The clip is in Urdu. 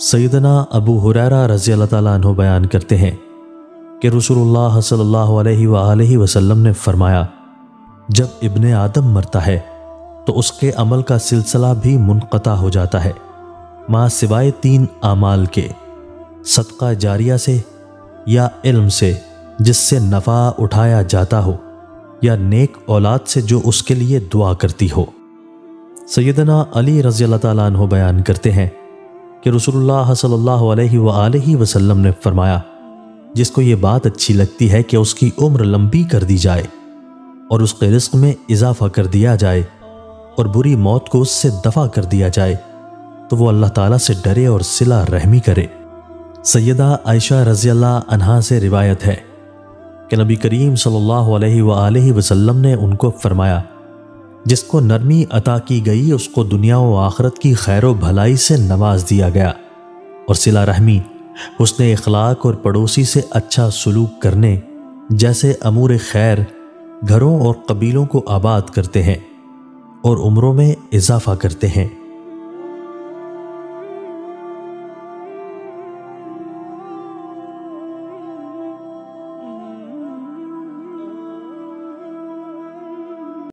سیدنا ابو ہریرہ رضی اللہ تعالیٰ عنہ بیان کرتے ہیں کہ رسول اللہ صلی اللہ علیہ وآلہ وسلم نے فرمایا، جب ابن آدم مرتا ہے تو اس کے عمل کا سلسلہ بھی منقطع ہو جاتا ہے، ماں سوائے 3 اعمال کے: صدقہ جاریہ سے، یا علم سے جس سے نفع اٹھایا جاتا ہو، یا نیک اولاد سے جو اس کے لیے دعا کرتی ہو۔ سیدنا علی رضی اللہ تعالیٰ عنہ بیان کرتے ہیں کہ رسول اللہ صلی اللہ علیہ وآلہ وسلم نے فرمایا، جس کو یہ بات اچھی لگتی ہے کہ اس کی عمر لمبی کر دی جائے اور اس کے رزق میں اضافہ کر دیا جائے اور بری موت کو اس سے دفع کر دیا جائے، تو وہ اللہ تعالیٰ سے ڈرے اور صلہ رحمی کرے۔ سیدہ عائشہ رضی اللہ عنہا سے روایت ہے کہ نبی کریم صلی اللہ علیہ وآلہ وسلم نے ان کو فرمایا، جس کو نرمی عطا کی گئی اس کو دنیا و آخرت کی خیر و بھلائی سے نواز دیا گیا، اور صلہ رحمی، حسن اخلاق اور پڑوسی سے اچھا سلوک کرنے جیسے امور خیر گھروں اور قبیلوں کو آباد کرتے ہیں اور عمروں میں اضافہ کرتے ہیں۔